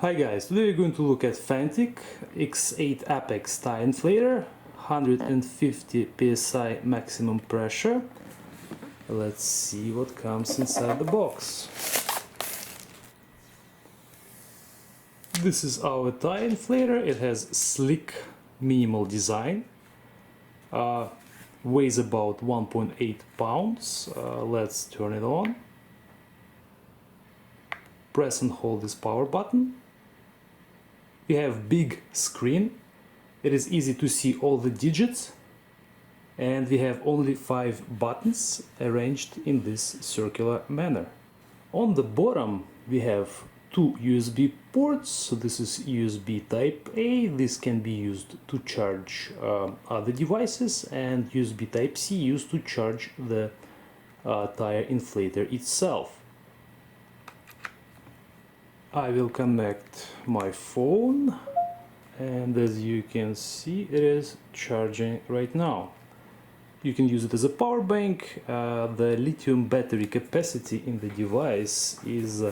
Hi guys, today we're going to look at Fanttik X8 Apex tire inflator, 150 psi maximum pressure. Let's see what comes inside the box. This is our tire inflator. It has sleek, minimal design. Weighs about 1.8 pounds. Let's turn it on. Press and hold this power button. We have big screen. It is easy to see all the digits, and we have only 5 buttons arranged in this circular manner. On the bottom we have 2 USB ports. So this is USB type A. This can be used to charge other devices, and USB type C used to charge the tire inflator itself. I will connect my phone, and as you can see, it is charging right now. You can use it as a power bank. The lithium battery capacity in the device is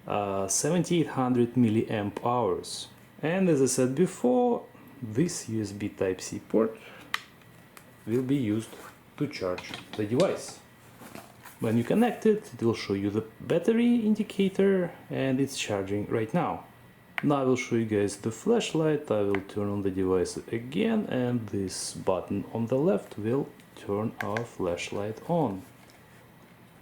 7800 milliamp hours. And as I said before, this USB Type-C port will be used to charge the device. When you connect it, it will show you the battery indicator, and it's charging right now. Now I will show you guys the flashlight. I will turn on the device again, and this button on the left will turn our flashlight on.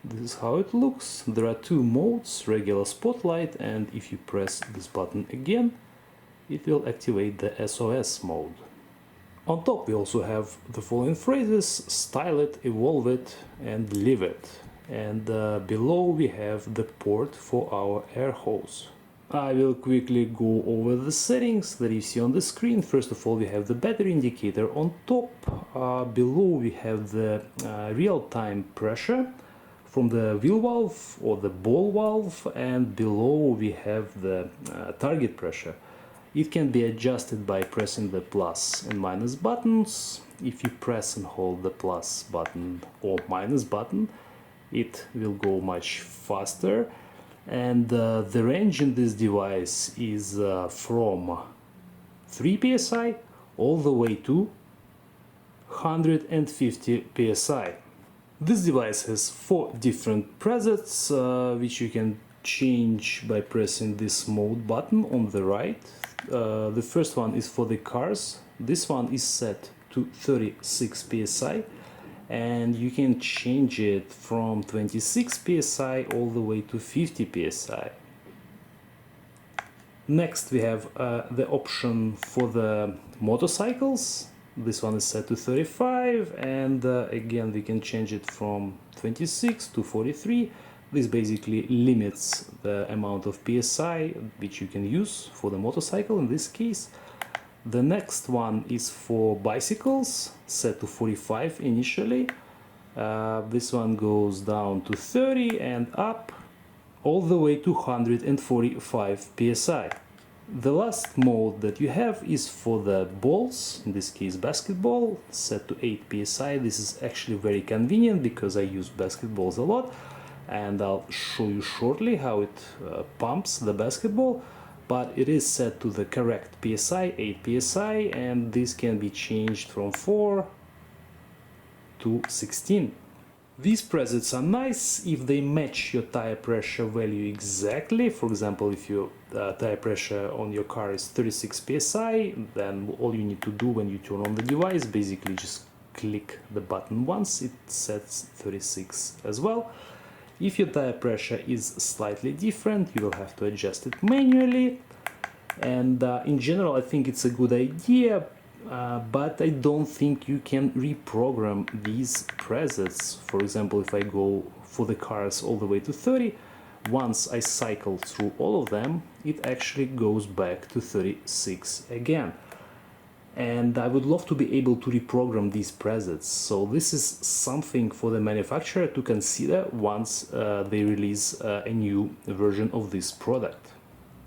This is how it looks. There are 2 modes, regular spotlight, and if you press this button again, it will activate the SOS mode. On top we also have the following phrases: style it, evolve it, and leave it. And below we have the port for our air hose. I will quickly go over the settings that you see on the screen. First of all, we have the battery indicator on top. Below we have the real-time pressure from the wheel valve or the ball valve, and below we have the target pressure. It can be adjusted by pressing the plus and minus buttons. If you press and hold the plus button or minus button, it will go much faster. And the range in this device is from 3 psi all the way to 150 psi. This device has 4 different presets, which you can change by pressing this mode button on the right. The first one is for the cars. This one is set to 36 psi, and you can change it from 26 psi all the way to 50 psi. Next we have the option for the motorcycles. This one is set to 35, and again we can change it from 26 to 43. This basically limits the amount of psi which you can use for the motorcycle in this case. The next one is for bicycles, set to 45 initially. This one goes down to 30 and up all the way to 145 psi. The last mode that you have is for the balls, in this case basketball, set to 8 psi. This is actually very convenient because I use basketballs a lot, and I'll show you shortly how it pumps the basketball. But it is set to the correct psi, 8 psi, and this can be changed from 4 to 16. These presets are nice if they match your tire pressure value exactly. For example, if your tire pressure on your car is 36 psi, then all you need to do when you turn on the device, basically just click the button once, it sets 36 as well. If your tire pressure is slightly different, you will have to adjust it manually. And in general, I think it's a good idea, but I don't think you can reprogram these presets. For example, if I go for the cars all the way to 30, once I cycle through all of them, it actually goes back to 36 again. And I would love to be able to reprogram these presets. So this is something for the manufacturer to consider once they release a new version of this product.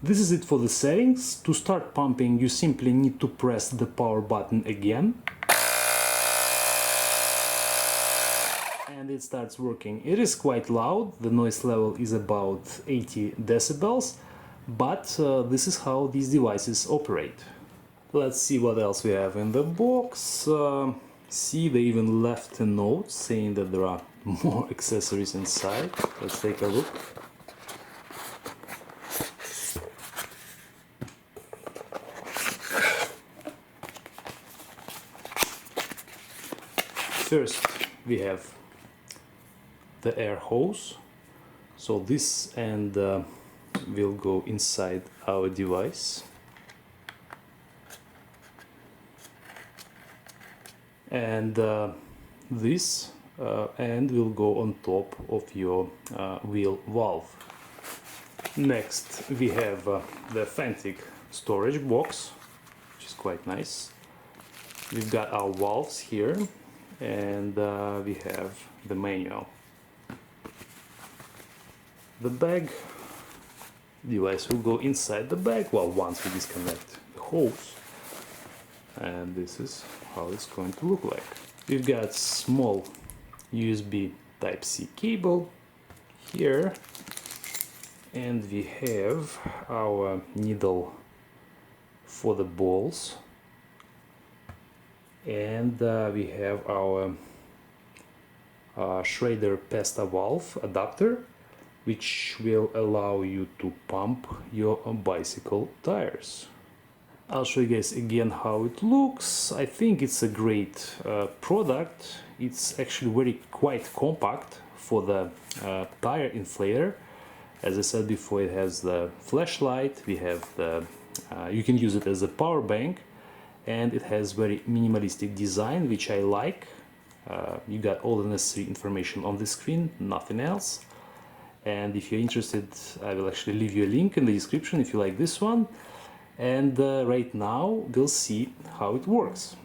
This is it for the settings. To start pumping, you simply need to press the power button again, and it starts working. It is quite loud. The noise level is about 80 decibels. But this is how these devices operate. Let's see what else we have in the box. See, they even left a note saying that there are more accessories inside. Let's take a look. First, we have the air hose. So this end will go inside our device. And this end will go on top of your wheel valve. Next, we have the Fanttik storage box, which is quite nice. We've got our valves here, and we have the manual. The bag device will go inside the bag, well, once we disconnect the hose. And this is how it's going to look like. We've got small USB Type-C cable here, and we have our needle for the balls, and we have our Schrader Pesta valve adapter, which will allow you to pump your bicycle tires. I'll show you guys again how it looks. I think it's a great product. It's actually quite compact for the tire inflator. As I said before, it has the flashlight. We have the you can use it as a power bank, and it has very minimalistic design, which I like. You got all the necessary information on the screen, nothing else. And if you're interested, I will actually leave you a link in the description if you like this one. And right now we'll see how it works.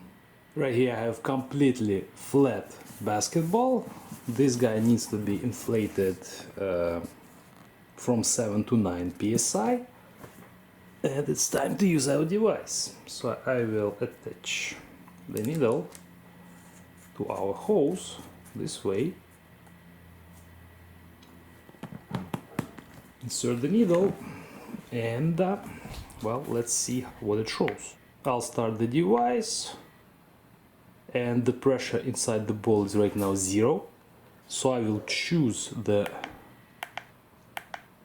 Right here I have completely flat basketball. This guy needs to be inflated from 7 to 9 psi. And it's time to use our device. So I will attach the needle to our hose this way. Insert the needle and well, let's see what it shows. I'll start the device, and the pressure inside the ball is right now 0. So I will choose the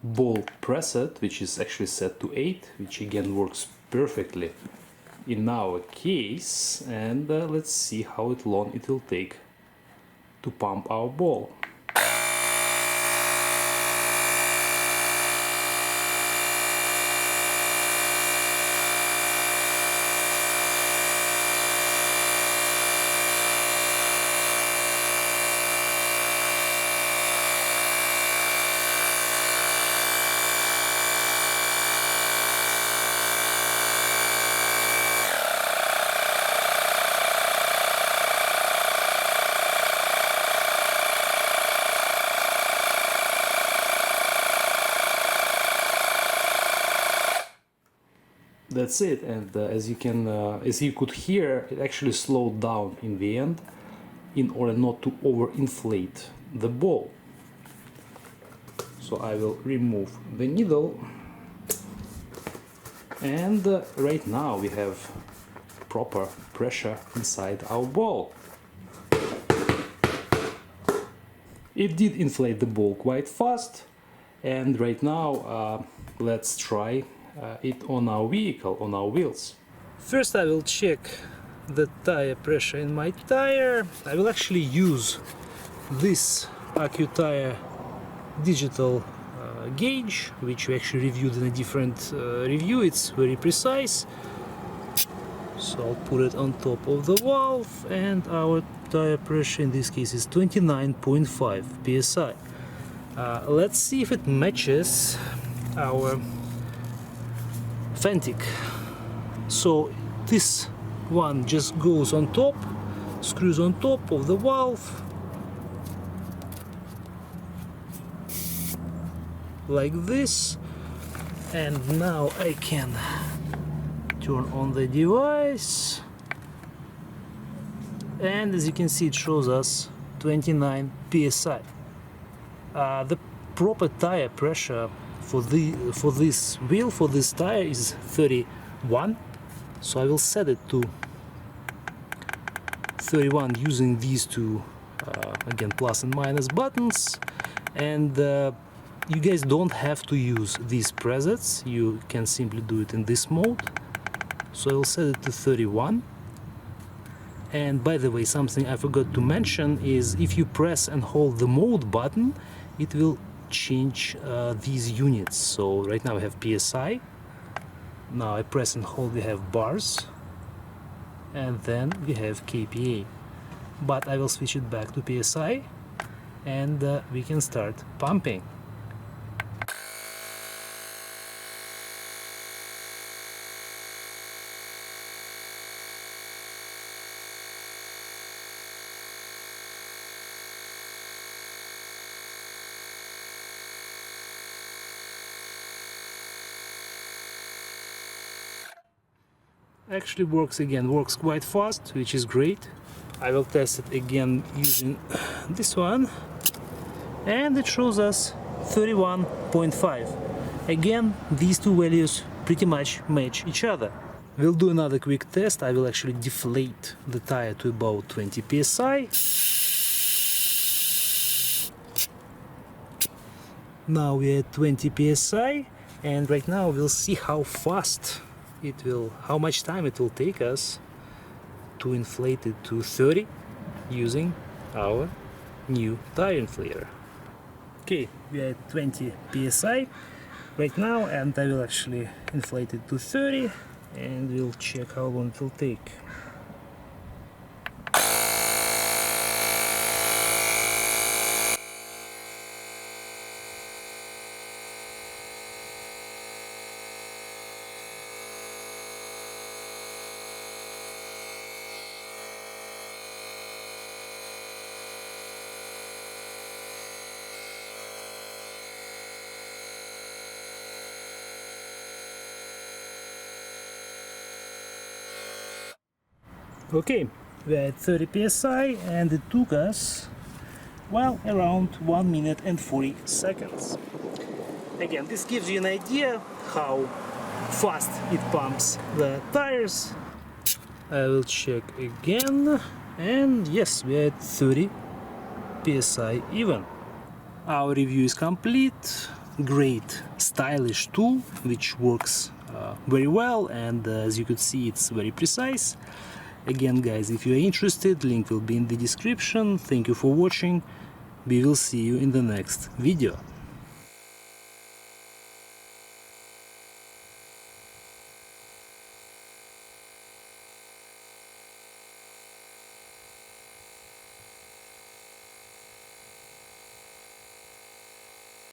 ball preset, which is actually set to 8, which again works perfectly in our case. And let's see how long it will take to pump our ball. That's it, and as you could hear, it actually slowed down in the end in order not to overinflate the ball. So I will remove the needle, and right now we have proper pressure inside our ball. It did inflate the ball quite fast, and right now let's try it on our vehicle, on our wheels. First I will check the tire pressure in my tire. I will actually use this AccuTire digital gauge, which we actually reviewed in a different review. It's very precise. So I'll put it on top of the valve, and our tire pressure in this case is 29.5 psi. Let's see if it matches our Fanttik. So this one just goes on top, screws on top of the valve, like this, and now I can turn on the device, and as you can see it shows us 29 psi. The proper tire pressure for this wheel, for this tire is 31, so I will set it to 31 using these two again plus and minus buttons. And you guys don't have to use these presets, you can simply do it in this mode. So I'll set it to 31. And by the way, something I forgot to mention is if you press and hold the mode button, it will change these units. So right now we have PSI, now I press and hold, we have bars, and then we have kPa. But I will switch it back to PSI and we can start pumping. Actually works quite fast, which is great. I will test it again using this one, and it shows us 31.5. Again, these two values pretty much match each other. We'll do another quick test. I will actually deflate the tire to about 20 psi. Now we're at 20 psi, and right now we'll see how fast how much time it will take us to inflate it to 30 using our new tire inflator. Okay, we are at 20 psi right now, and I will actually inflate it to 30 and we'll check how long it will take. Okay, we're at 30 psi and it took us, well, around 1 minute and 40 seconds. Again, this gives you an idea how fast it pumps the tires. I will check again, and yes, we're at 30 psi even. Our review is complete. Great, stylish tool which works very well, and as you could see, it's very precise. Again, guys, if you are interested, link will be in the description. Thank you for watching. We will see you in the next video.